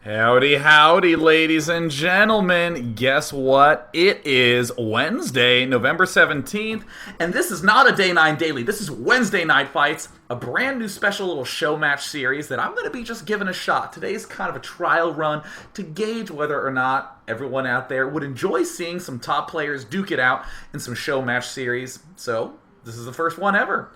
Howdy, howdy, ladies and gentlemen. Guess what? It is Wednesday, November 17th, and this is not a Day 9 Daily. This is Wednesday Night Fights, a brand new special little show match series that I'm going to be just giving a shot. Today's kind of a trial run to gauge whether or not everyone out there would enjoy seeing some top players duke it out in some show match series. So, this is the first one ever.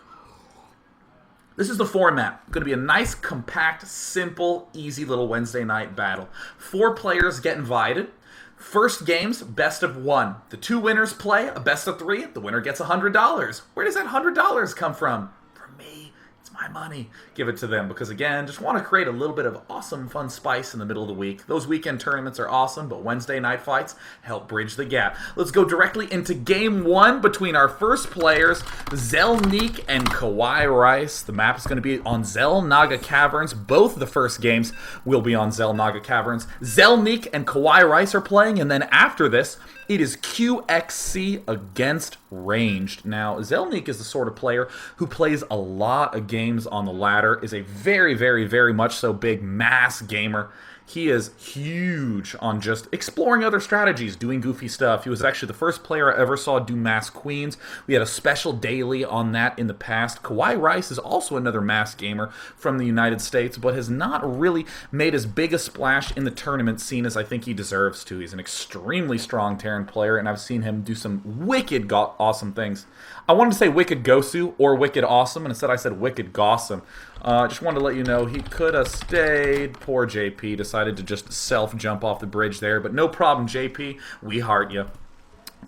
This is the format. Going to be a nice, compact, simple, easy little Wednesday night battle. 4 players get invited. First game's best of 1. The 2 winners play a best of 3. The winner gets $100. Where does that $100 come from? From me. It's my money. Give it to them because, again, just want to create a little bit of awesome, fun spice in the middle of the week. Those weekend tournaments are awesome, but Wednesday night fights help bridge the gap. Let's go directly into game 1 between our first players, Zelniq and KawaiiRice. The map is going to be on Zelnaga Caverns. Both of the first games will be on Zelnaga Caverns. Zelniq and KawaiiRice are playing, and then after this, it is QXC against Ranged. Now, Zelniq is the sort of player who plays a lot of games on the ladder, is a very much so big mass gamer. He is huge on just exploring other strategies, doing goofy stuff. He was actually the first player I ever saw do mass queens. We had a special daily on that in the past. KawaiiRice is also another mass gamer from the United States, but has not really made as big a splash in the tournament scene as I think he deserves to. He's an extremely strong Terran player, and I've seen him do some wicked awesome things. I wanted to say wicked Gosu or wicked awesome, and instead I said wicked Gossam. Just wanted to let you know he could have stayed. Poor JP decided to just self-jump off the bridge there, but no problem, JP. We heart you.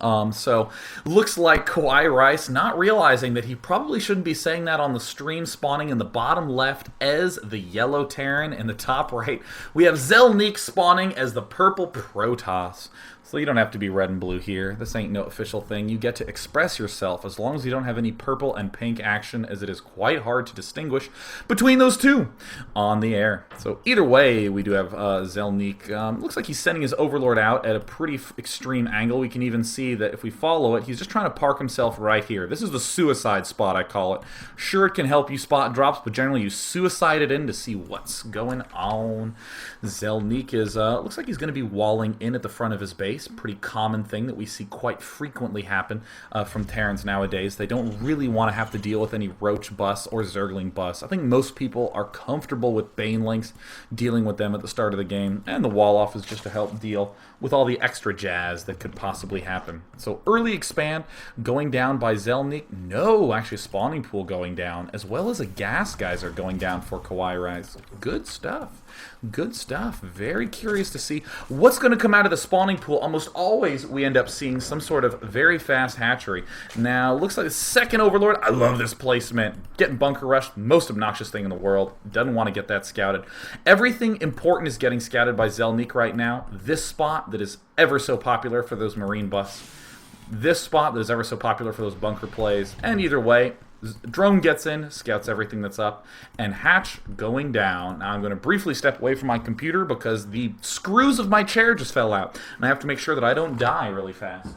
So, looks like KawaiiRice not realizing that he probably shouldn't be saying that on the stream, spawning in the bottom left as the yellow Terran. In the top right, we have Zelniq spawning as the purple Protoss. So you don't have to be red and blue here. This ain't no official thing. You get to express yourself as long as you don't have any purple and pink action, as it is quite hard to distinguish between those two on the air. So either way, we do have Zelniq. Looks like he's sending his Overlord out at a pretty extreme angle. We can even see that if we follow it, he's just trying to park himself right here. This is the suicide spot, I call it. Sure, it can help you spot drops, but generally you suicide it in to see what's going on. Zelniq is, looks like he's going to be walling in at the front of his base. Pretty common thing that we see quite frequently happen from Terrans nowadays. They don't really want to have to deal with any Roach bus or Zergling bus. I think most people are comfortable with Banelings, dealing with them at the start of the game, and the wall off is just to help deal with all the extra jazz that could possibly happen. So early expand going down by Zelniq. No, actually a spawning pool going down, as well as a gas geyser going down for KawaiiRice. Good stuff. Good stuff. Very curious to see what's going to come out of the spawning pool. Almost always we end up seeing some sort of very fast hatchery. Now, looks like the second Overlord. I love this placement. Getting bunker rushed, most obnoxious thing in the world. Doesn't want to get that scouted. Everything important is getting scouted by Zelniq right now. This spot that is ever so popular for those marine buffs. This spot that is ever so popular for those bunker plays. And either way, drone gets in, scouts everything that's up, and hatch going down. Now I'm going to briefly step away from my computer because the screws of my chair just fell out, and I have to make sure that I don't die really fast.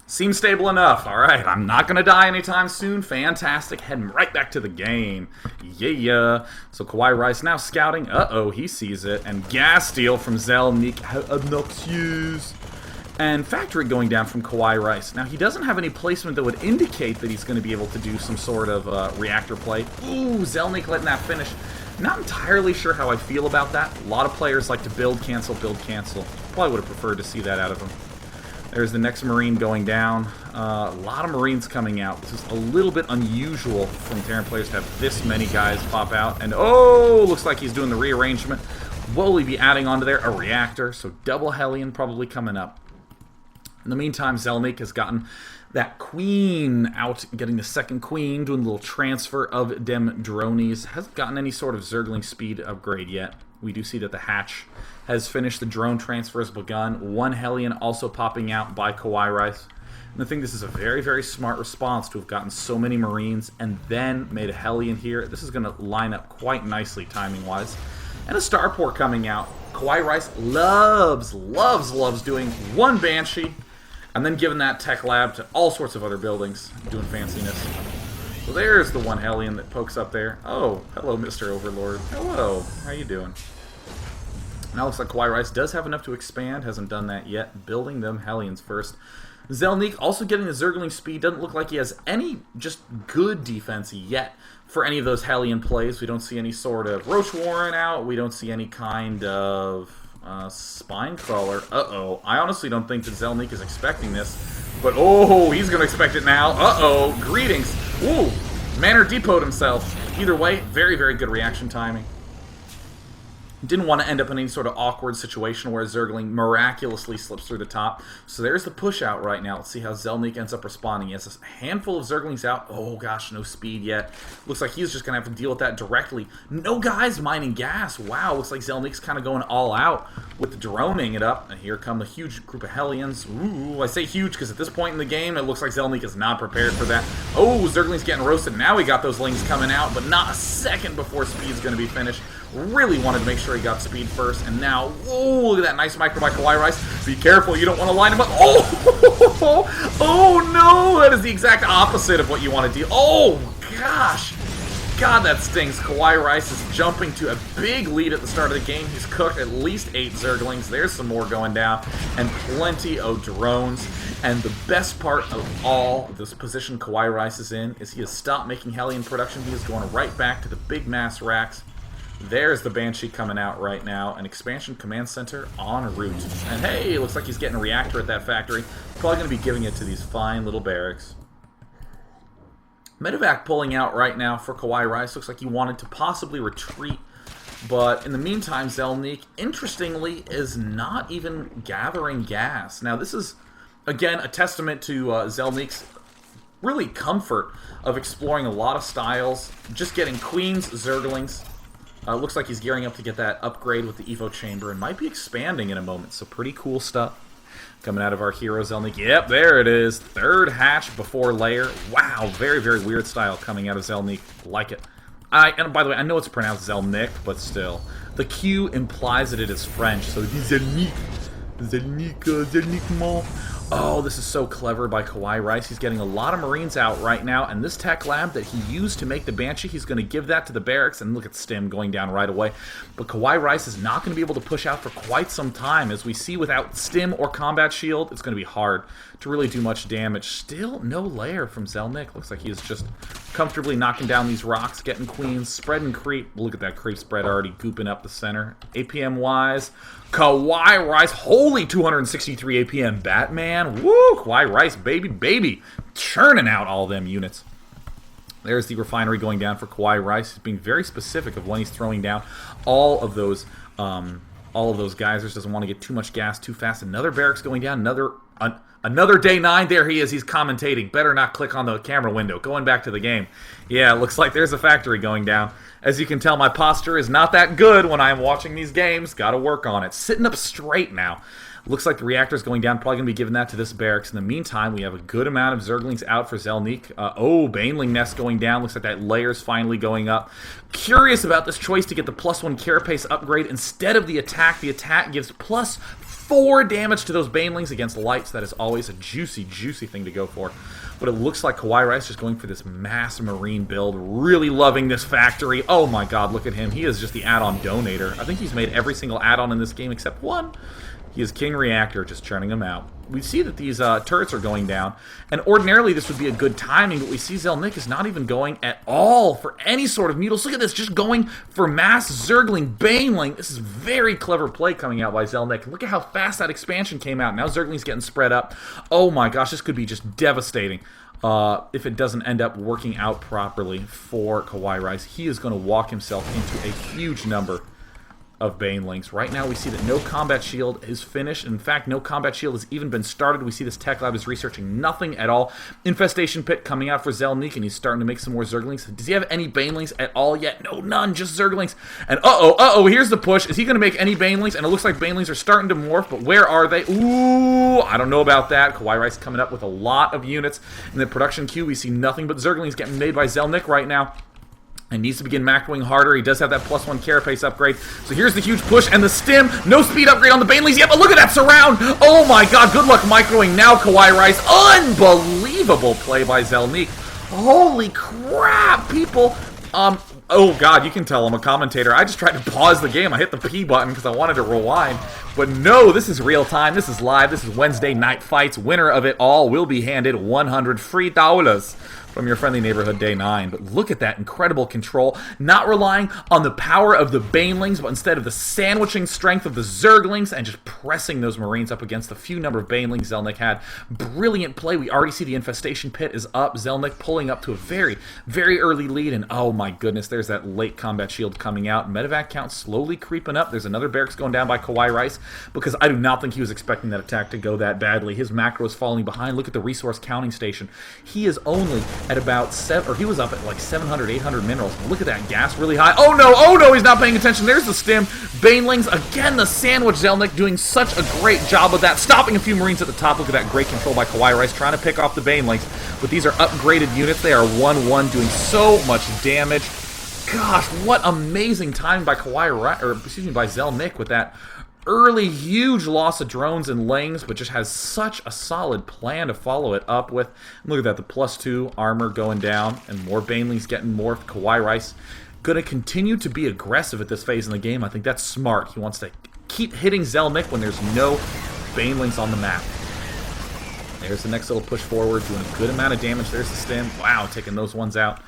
Seems stable enough. Alright, I'm not going to die anytime soon. Fantastic. Heading right back to the game. Yeah. So KawaiiRice now scouting. Uh-oh, he sees it. And gas steal from Zelniq. How obnoxious. And factory going down from KawaiiRice. Now, he doesn't have any placement that would indicate that he's going to be able to do some sort of reactor play. Ooh, Zelniq letting that finish. Not entirely sure how I feel about that. A lot of players like to build, cancel, build, cancel. Probably would have preferred to see that out of him. There's the next Marine going down. A lot of Marines coming out. This is a little bit unusual from Terran players to have this many guys pop out. And oh, looks like he's doing the rearrangement. Will he be adding onto there a reactor? So double Hellion probably coming up. In the meantime, Zelniq has gotten that queen out, getting the second queen, doing a little transfer of dem dronies. Hasn't gotten any sort of Zergling speed upgrade yet. We do see that the hatch has finished. The drone transfer has begun. One Hellion also popping out by KawaiiRice. And I think this is a very smart response to have gotten so many Marines and then made a Hellion here. This is going to line up quite nicely timing-wise. And a starport coming out. KawaiiRice loves doing one Banshee and then giving that tech lab to all sorts of other buildings, doing fanciness. So there's the one Hellion that pokes up there. Oh, hello, Mr. Overlord. Hello. How you doing? Now looks like KawaiiRice does have enough to expand. Hasn't done that yet. Building them Hellions first. Zelniq also getting the Zergling speed. Doesn't look like he has any just good defense yet for any of those Hellion plays. We don't see any sort of Roach Warren out. We don't see any kind of Spine Crawler. Uh-oh. I honestly don't think that Zelniq is expecting this. But, oh, he's going to expect it now. Uh-oh. Greetings. Ooh. Manor depoted himself. Either way, very, very good reaction timing. Didn't want to end up in any sort of awkward situation where Zergling miraculously slips through the top. So there's the push out right now. Let's see how Zelniq ends up responding. He has a handful of Zerglings out. Oh gosh, no speed yet. Looks like he's just going to have to deal with that directly. No guys mining gas. Wow, looks like Zelniq's kind of going all out with the droning it up. And here come a huge group of Hellions. Ooh, I say huge because at this point in the game, it looks like Zelniq is not prepared for that. Oh, Zergling's getting roasted. Now we got those lings coming out, but not a second before speed's going to be finished. Really wanted to make sure he got speed first, and now, whoa, look at that nice micro by KawaiiRice. Be careful, you don't want to line him up. Oh, oh no, that is the exact opposite of what you want to do. Oh, gosh. God, that stings. KawaiiRice is jumping to a big lead at the start of the game. He's cooked at least 8 Zerglings. There's some more going down, and plenty of drones. And the best part of all this position KawaiiRice is in is he has stopped making Hellion production. He is going right back to the big mass racks. There's the Banshee coming out right now. An expansion command center en route. And hey, it looks like he's getting a reactor at that factory. Probably going to be giving it to these fine little barracks. Medevac pulling out right now for KawaiiRice. Looks like he wanted to possibly retreat. But in the meantime, Zelniq, interestingly, is not even gathering gas. Now, this is, again, a testament to Zelniq's really comfort of exploring a lot of styles. Just getting Queens, Zerglings. Looks like he's gearing up to get that upgrade with the Evo Chamber and might be expanding in a moment. So pretty cool stuff coming out of our hero Zelniq. Yep, there it is. Third hatch before layer. Wow, very, very weird style coming out of Zelniq. Like it. And by the way, I know it's pronounced Zelniq, but still. The Q implies that it is French, so Zelniq. Zelniq. Oh, this is so clever by KawaiiRice. He's getting a lot of Marines out right now, and this tech lab that he used to make the Banshee, he's going to give that to the barracks, and look at Stim going down right away. But KawaiiRice is not going to be able to push out for quite some time. As we see, without Stim or Combat Shield, it's going to be hard to really do much damage. Still no lair from Zelniq. Looks like he's just comfortably knocking down these rocks, getting Queens, spreading creep. Look at that creep spread already gooping up the center. APM-wise, KawaiiRice, holy 263 APM Batman. Woo, KawaiiRice, baby, churning out all them units. There's the refinery going down for KawaiiRice. He's being very specific of when he's throwing down all of those geysers. Doesn't want to get too much gas too fast. Another barracks going down. Another day 9. There he is. He's commentating. Better not click on the camera window. Going back to the game. Yeah, looks like there's a factory going down. As you can tell, my posture is not that good when I'm watching these games. Got to work on it. Sitting up straight now. Looks like the reactor's going down. Probably going to be giving that to this barracks. In the meantime, we have a good amount of Zerglings out for Zelniq. Baneling nest going down. Looks like that layer's finally going up. Curious about this choice to get the +1 carapace upgrade instead of the attack. The attack gives +4 damage to those Banelings against lights. That is always a juicy, juicy thing to go for. But it looks like KawaiiRice just going for this mass Marine build. Really loving this factory. Oh my god, look at him. He is just the add-on donator. I think he's made every single add-on in this game except one. He is King Reactor, just churning them out. We see that these turrets are going down, and ordinarily this would be a good timing, but we see Zelniq is not even going at all for any sort of needles. Look at this, just going for mass Zergling, Baneling. This is very clever play coming out by Zelniq. Look at how fast that expansion came out. Now Zergling's getting spread up. Oh my gosh, this could be just devastating if it doesn't end up working out properly for KawaiiRice. He is going to walk himself into a huge number of Banelings. Right now we see that no combat shield is finished. In fact, no combat shield has even been started. We see this tech lab is researching nothing at all. Infestation pit coming out for Zelniq, and he's starting to make some more Zerglings. Does he have any Banelings at all yet? No, none, just Zerglings. And here's the push. Is he going to make any Banelings? And it looks like Banelings are starting to morph, but where are they? Ooh, I don't know about that. KawaiiRice coming up with a lot of units. In the production queue, we see nothing but Zerglings getting made by Zelniq right now. And needs to begin macroing harder. He does have that +1 carapace upgrade. So here's the huge push and the stim. No speed upgrade on the Banelings yet, but look at that surround. Oh my god, good luck microing now, KawaiiRice. Unbelievable play by Zelniq. Holy crap, people! Oh god, you can tell I'm a commentator. I just tried to pause the game. I hit the P button because I wanted to rewind. But no, this is real time. This is live. This is Wednesday Night Fights. Winner of it all will be handed 100 free dollars from your friendly neighborhood day 9. But look at that incredible control. Not relying on the power of the Banelings, but instead of the sandwiching strength of the Zerglings and just pressing those Marines up against the few number of Banelings Zelniq had. Brilliant play. We already see the infestation pit is up. Zelniq pulling up to a very, very early lead. And oh my goodness, there's that late combat shield coming out. Medevac count slowly creeping up. There's another barracks going down by KawaiiRice because I do not think he was expecting that attack to go that badly. His macro is falling behind. Look at the resource counting station. He is only at about 7, or he was up at like 700, 800 minerals. Look at that gas really high. Oh no, he's not paying attention. There's the stim. Banelings, again, the sandwich. Zelniq doing such a great job of that. Stopping a few Marines at the top. Look at that great control by KawaiiRice, trying to pick off the Banelings. But these are upgraded units. They are 1-1, doing so much damage. Gosh, what amazing time by KawaiiRice, or excuse me, by Zelniq with that early huge loss of drones and lanes, but just has such a solid plan to follow it up with. And look at that, the +2 armor going down, and more Banelings getting morphed. KawaiiRice gonna continue to be aggressive at this phase in the game. I think that's smart. He wants to keep hitting Zelniq when there's no Banelings on the map. There's the next little push forward, doing a good amount of damage. There's the stim. Wow, taking those ones out.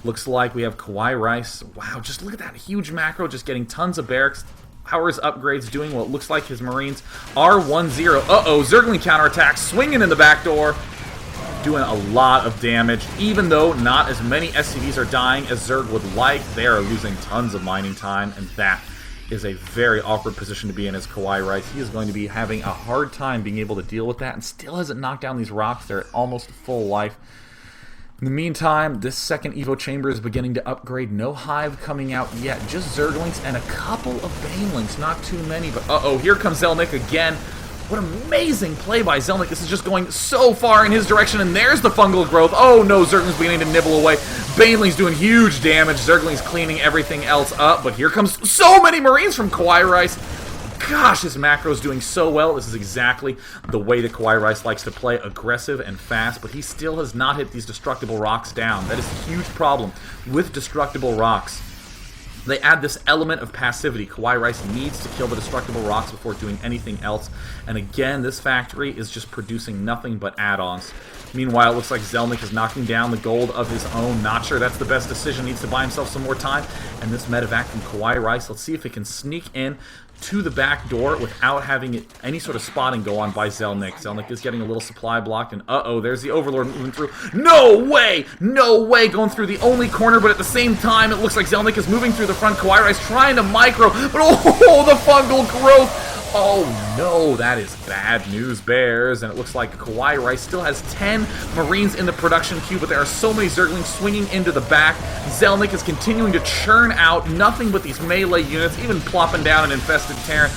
Looks like we have KawaiiRice. Wow, just look at that huge macro, just getting tons of barracks. How are his upgrades doing? Well, it looks like his Marines are 1-0. Uh-oh, Zergling counterattack, swinging in the back door. Doing a lot of damage. Even though not as many SCVs are dying as Zerg would like, they are losing tons of mining time, and that is a very awkward position to be in as KawaiiRice. He is going to be having a hard time being able to deal with that, and still hasn't knocked down these rocks. They're at almost full life. In the meantime, this second Evo chamber is beginning to upgrade. No Hive coming out yet. Just Zerglings and a couple of Banelings. Not too many, but uh-oh, here comes Zelniq again. What amazing play by Zelniq. This is just going so far in his direction, and there's the fungal growth. Oh no, Zerglings beginning to nibble away. Banelings doing huge damage. Zerglings cleaning everything else up, but here comes so many Marines from KawaiiRice. Gosh, his macro is doing so well. This is exactly the way that KawaiiRice likes to play, aggressive and fast, but he still has not hit these destructible rocks down. That is a huge problem with destructible rocks. They add this element of passivity. KawaiiRice needs to kill the destructible rocks before doing anything else. And again, this factory is just producing nothing but add-ons. Meanwhile, it looks like Zelniq is knocking down the gold of his own. Not sure that's the best decision. Needs to buy himself some more time. And this medevac from KawaiiRice, let's see if it can sneak in to the back door without having any sort of spotting go on by Zelniq. Zelniq is getting a little supply blocked, and uh-oh, there's the Overlord moving through. No way! No way! Going through the only corner, but at the same time, it looks like Zelniq is moving through the front. KawaiiRice trying to micro, but oh, the fungal growth! Oh no, that is bad news, Bears. And it looks like KawaiiRice still has 10 Marines in the production queue, but there are so many Zerglings swinging into the back. Zelniq is continuing to churn out nothing but these melee units, even plopping down an infested Terran.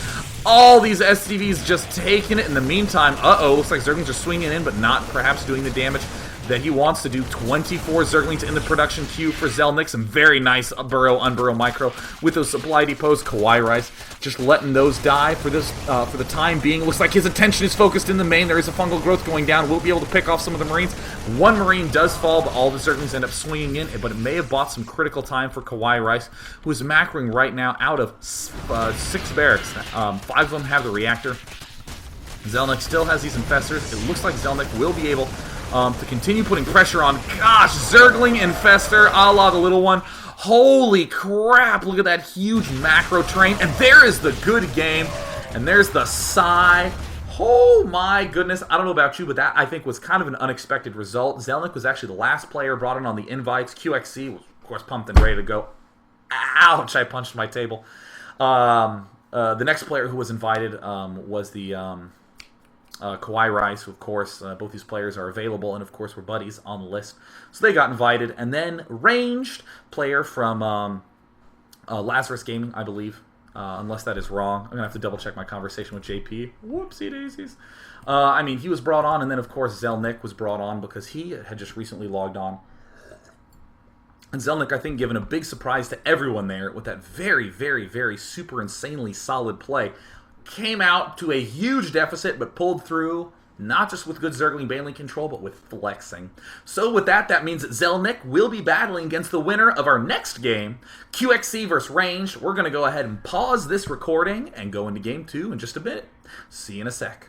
All these SCVs just taking it. In the meantime, uh-oh, looks like Zerglings are swinging in, but not perhaps doing the damage that he wants to do. 24 Zerglings in the production queue for Zelniq. Some very nice burrow, unburrow micro with those supply depots. KawaiiRice just letting those die for this for the time being. Looks like his attention is focused in the main. There is a fungal growth going down. We'll be able to pick off some of the Marines. One Marine does fall, but all the Zerglings end up swinging in. But it may have bought some critical time for KawaiiRice, who is macroing right now out of 6 barracks. 5 of them have the reactor. Zelniq still has these infestors. It looks like Zelniq will be able to continue putting pressure on. Gosh, Zergling Infester, a la the little one. Holy crap, look at that huge macro train. And there is the good game. And there's the sigh. Oh my goodness. I don't know about you, but that I think was kind of an unexpected result. Zelniq was actually the last player brought in on the invites. QXC was, of course, pumped and ready to go. Ouch, I punched my table. The next player who was invited was the KawaiiRice, of course. Both these players are available, and of course we're buddies on the list. So they got invited. And then ranged player from Lazarus Gaming, I believe. Unless that is wrong. I'm going to have to double check my conversation with JP. Whoopsie daisies. I mean, he was brought on, and then of course Zelniq was brought on because he had just recently logged on. And Zelniq, I think, given a big surprise to everyone there with that very, very, very super insanely solid play. Came out to a huge deficit, but pulled through. not just with good Zergling Baneling control, but with flexing. So with that, that means that Zelniq will be battling against the winner of our next game, QXC versus Range. We're going to go ahead and pause this recording and go into game 2 in just a bit. See you in a sec.